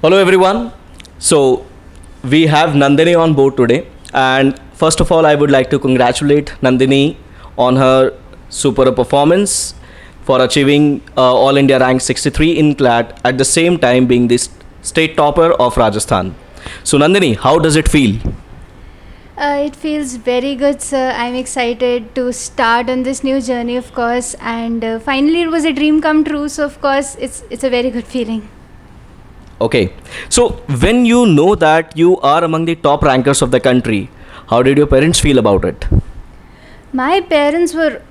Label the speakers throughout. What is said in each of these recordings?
Speaker 1: Hello, everyone. So, we have Nandini on board today. And first of all, I would like to congratulate Nandini on her super performance for achieving All India rank 63 in CLAT at the same time being the state topper of Rajasthan. So, Nandini, how does it feel?
Speaker 2: It feels very good, sir. I'm excited to start on this new journey, of course, and finally it was a dream come true. So, of course, it's a very good feeling.
Speaker 1: Okay. So, when you know that you are among the top rankers of the country, how did your parents feel about it?
Speaker 2: My parents were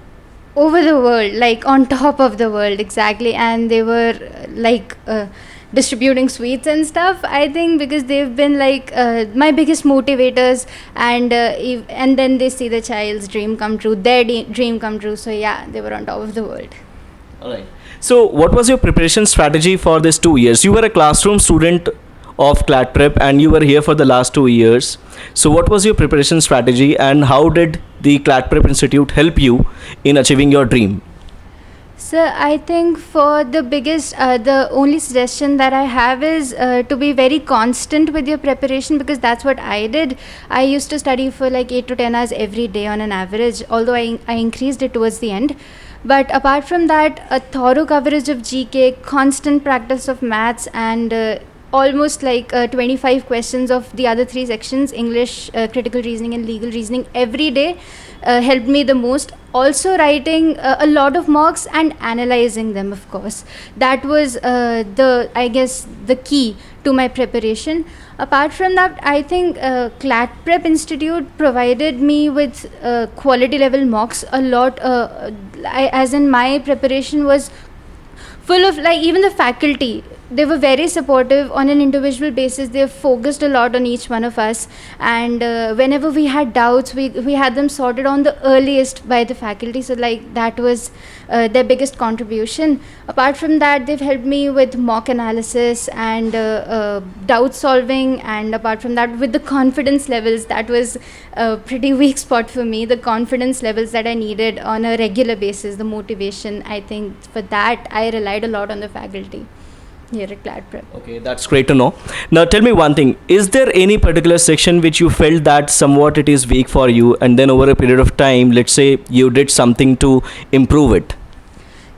Speaker 2: over the world, like on top of the world, exactly, and they were distributing sweets and stuff. I think because they've been like my biggest motivators, and and then they see the child's dream come true, their dream come true. So yeah, they were on top of the world.
Speaker 1: All right. So, what was your preparation strategy for these 2 years? You were a classroom student of CLAT Prep and you were here for the last 2 years. So, what was your preparation strategy and how did the CLAT Prep Institute help you in achieving your dream?
Speaker 2: So I think for the only suggestion that I have is to be very constant with your preparation, because that's what I did. I used to study for like 8 to 10 hours every day on an average, although I increased it towards the end. But apart from that, a thorough coverage of GK, constant practice of maths, and almost like 25 questions of the other three sections: English, critical reasoning, and legal reasoning every day helped me the most. Also, writing a lot of mocks and analyzing them, of course. That was the key to my preparation. Apart from that, I think CLAT Prep Institute provided me with quality level mocks a lot. As in, my preparation was full of, like, even the faculty, they were very supportive on an individual basis. They focused a lot on each one of us, and whenever we had doubts, we had them sorted on the earliest by the faculty. So like that was their biggest contribution. Apart from that, they've helped me with mock analysis and doubt solving, and apart from that, with the confidence levels, that was a pretty weak spot for me. The confidence levels that I needed on a regular basis, the motivation, I think for that I relied a lot on the faculty here at CLAT Prep.
Speaker 1: Okay, that's great to know. Now, tell me one thing. Is there any particular section which you felt that somewhat it is weak for you, and then over a period of time, let's say you did something to improve it?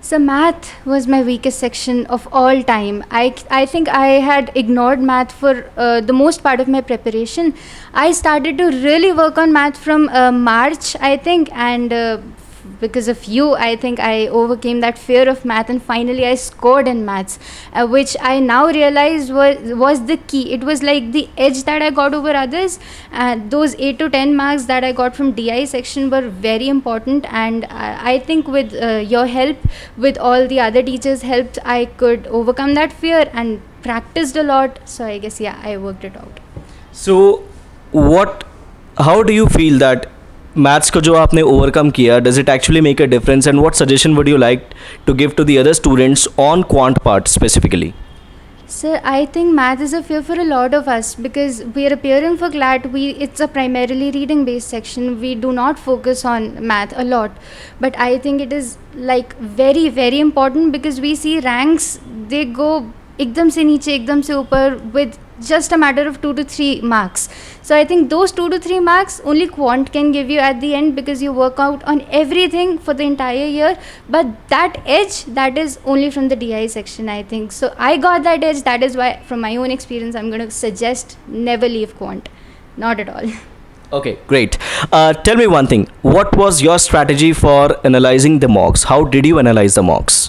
Speaker 2: So math was my weakest section of all time. I think I had ignored math for the most part of my preparation. I started to really work on math from March, I think, and because of you, I think I overcame that fear of math, and finally I scored in maths, which I now realize was the key. It was like the edge that I got over others. Those 8 to 10 marks that I got from DI section were very important, and I think with your help, with all the other teachers' help, I could overcome that fear and practiced a lot. So I guess, yeah, I worked it out.
Speaker 1: So, how do you feel that maths को जो आपने overcome किया, does it actually make a difference, and what suggestion would you like to give to the other students on quant part specifically?
Speaker 2: Sir, I think math is a fear for a lot of us, because we are appearing for CLAT. It's a primarily reading based section. We do not focus on math a lot, but I think it is like very very important, because we see ranks, they go एकदम से नीचे एकदम से ऊपर with just a matter of 2 to 3 marks. So I think those 2 to 3 marks only quant can give you at the end, because you work out on everything for the entire year. But that edge, that is only from the DI section, I think. So I got that edge. That is why, from my own experience, I'm going to suggest never leave quant. Not at all.
Speaker 1: Okay, great. Tell me one thing. What was your strategy for analyzing the mocks? How did you analyze the mocks?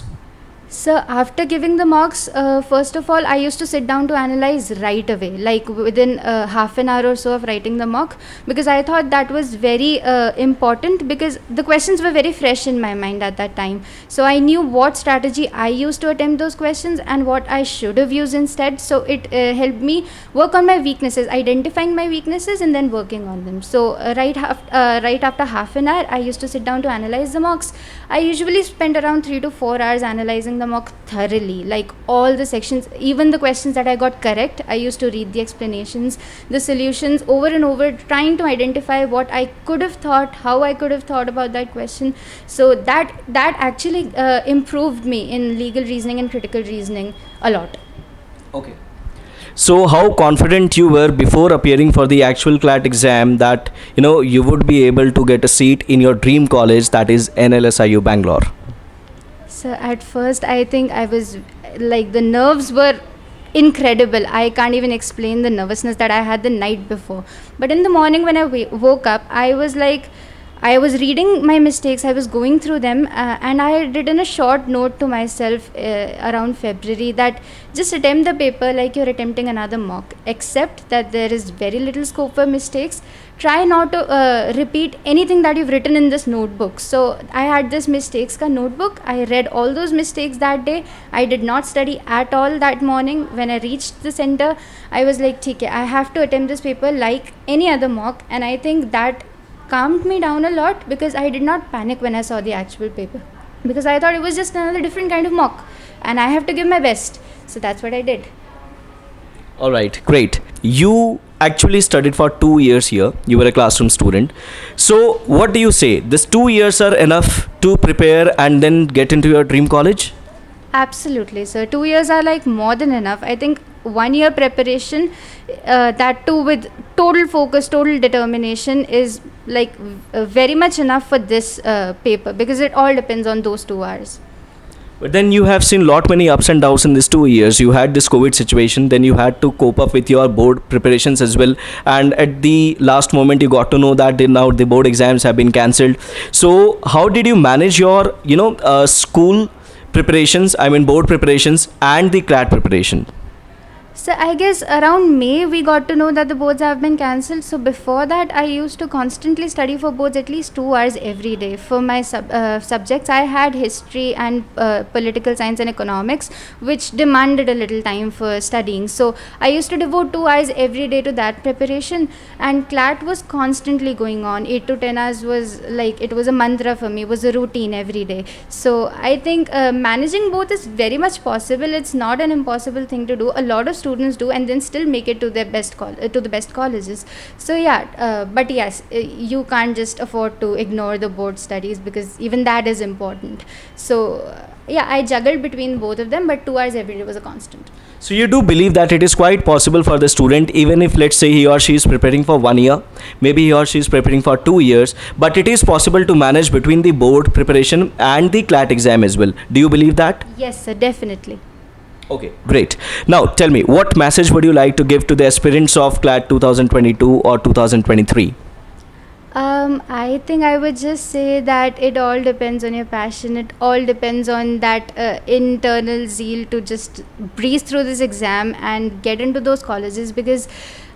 Speaker 2: So after giving the mocks, first of all, I used to sit down to analyze right away, like within half an hour or so of writing the mock, because I thought that was very important, because the questions were very fresh in my mind at that time. So I knew what strategy I used to attempt those questions and what I should have used instead. So it helped me work on my weaknesses, identifying my weaknesses and then working on them. So right after half an hour, I used to sit down to analyze the mocks. I usually spend around 3 to 4 hours analyzing the mock thoroughly, like all the sections, even the questions that I got correct. I used to read the explanations, the solutions over and over, trying to identify what I could have thought, how I could have thought about that question. So that actually improved me in legal reasoning and critical reasoning a lot.
Speaker 1: Okay. So how confident you were before appearing for the actual CLAT exam that you would be able to get a seat in your dream college, that is NLSIU Bangalore?
Speaker 2: So at first, I think I was like, the nerves were incredible. I can't even explain the nervousness that I had the night before. But in the morning when I woke up, I was like, I was reading my mistakes, I was going through them, and I had written a short note to myself around February that just attempt the paper like you're attempting another mock, except that there is very little scope for mistakes. Try not to repeat anything that you've written in this notebook. So I had this mistakes ka notebook. I read all those mistakes that day. I did not study at all that morning. When I reached the center, I was like, "ठीक है, I have to attempt this paper like any other mock," and I think that calmed me down a lot because I did not panic when I saw the actual paper, because I thought it was just another different kind of mock and I have to give my best. So that's what I did.
Speaker 1: All right, great. You actually studied for 2 years here. You were a classroom student. So, what do you say? This 2 years are enough to prepare and then get into your dream college?
Speaker 2: Absolutely, sir. 2 years are like more than enough. I think 1 year preparation, that too with total focus, total determination, is like very much enough for this paper, because it all depends on those 2 hours.
Speaker 1: But then you have seen lot many ups and downs in these 2 years. You had this COVID situation, then you had to cope up with your board preparations as well. And at the last moment, you got to know that now the board exams have been cancelled. So how did you manage your, school preparations? I mean, board preparations and the CLAT preparation.
Speaker 2: So I guess around May we got to know that the boards have been cancelled. So before that, I used to constantly study for boards at least 2 hours every day. For my subjects, I had history and political science and economics, which demanded a little time for studying. So I used to devote 2 hours every day to that preparation. And CLAT was constantly going on. 8 to 10 hours was like, it was a mantra for me. It was a routine every day. So I think managing both is very much possible. It's not an impossible thing to do. A lot of students do, and then still make it to their to the best colleges. So yeah, but yes, you can't just afford to ignore the board studies, because even that is important. So yeah, I juggled between both of them, but 2 hours every day was a constant.
Speaker 1: So you do believe that it is quite possible for the student, even if let's say he or she is preparing for 1 year, maybe he or she is preparing for 2 years, but it is possible to manage between the board preparation and the CLAT exam as well. Do you believe that?
Speaker 2: Yes, sir, definitely.
Speaker 1: Okay, great. Now tell me, what message would you like to give to the aspirants of CLAT 2022 or 2023?
Speaker 2: I think I would just say that it all depends on your passion. It all depends on that internal zeal to just breeze through this exam and get into those colleges, because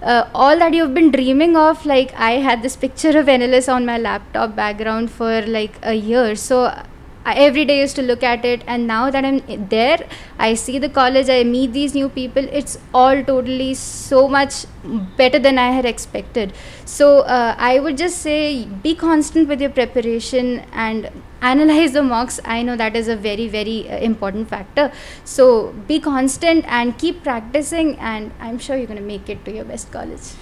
Speaker 2: all that you've been dreaming of, like I had this picture of NLS on my laptop background for like a year. So I every day used to look at it, and now that I'm there, I see the college, I meet these new people. It's all totally so much better than I had expected. So I would just say, be constant with your preparation and analyze the mocks. I know that is a very, very important factor. So be constant and keep practicing, and I'm sure you're going to make it to your best college.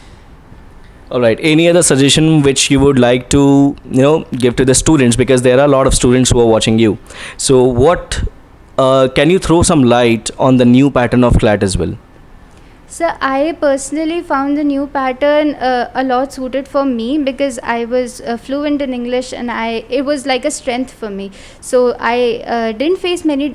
Speaker 1: All right. Any other suggestion which you would like to, give to the students, because there are a lot of students who are watching you. So what can you throw some light on the new pattern of CLAT as well?
Speaker 2: So I personally found the new pattern a lot suited for me, because I was fluent in English, and it was like a strength for me. So I didn't face many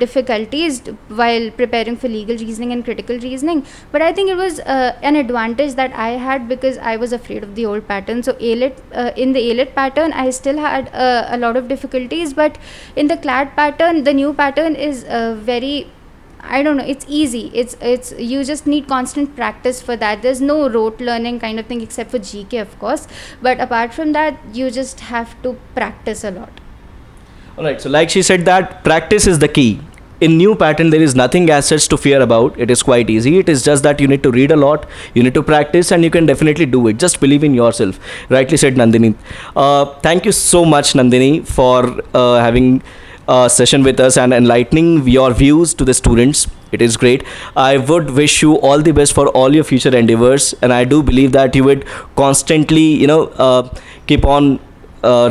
Speaker 2: difficulties while preparing for legal reasoning and critical reasoning. But I think it was an advantage that I had, because I was afraid of the old pattern. So ALET, in the ALET pattern, I still had a lot of difficulties. But in the CLAT pattern, the new pattern is very, I don't know, it's easy. It's you just need constant practice for that. There's no rote learning kind of thing, except for GK, of course. But apart from that, you just have to practice a lot.
Speaker 1: All right. So like she said, that practice is the key. In new pattern, there is nothing as such to fear about. It is quite easy. It is just that you need to read a lot, you need to practice, and you can definitely do it. Just believe in yourself. Rightly said, Nandini. Thank you so much, Nandini, for having session with us and enlightening your views to the students. It is great. I would wish you all the best for all your future endeavors, and I do believe that you would constantly, keep on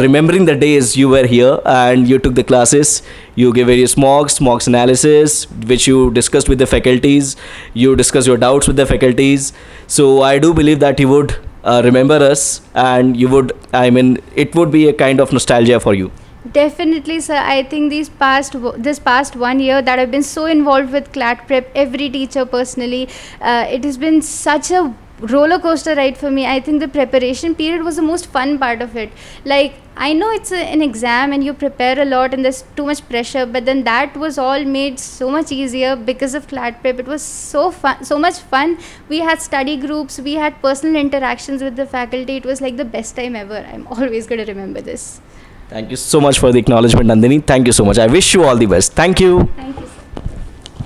Speaker 1: remembering the days you were here and you took the classes. You gave various mocks analysis, which you discussed with the faculties. You discussed your doubts with the faculties. So I do believe that you would remember us, and you would. I mean, it would be a kind of nostalgia for you.
Speaker 2: Definitely, sir. I think this past 1 year that I've been so involved with CLAT Prep, every teacher personally, it has been such a roller coaster ride for me. I think the preparation period was the most fun part of it. Like, I know it's an exam and you prepare a lot and there's too much pressure, but then that was all made so much easier because of CLAT Prep. It was so fun, so much fun. We had study groups, we had personal interactions with the faculty. It was like the best time ever. I'm always going to remember this.
Speaker 1: Thank you so much for the acknowledgement, Nandini. Thank you so much. I wish you all the best. Thank you.
Speaker 2: Thank you.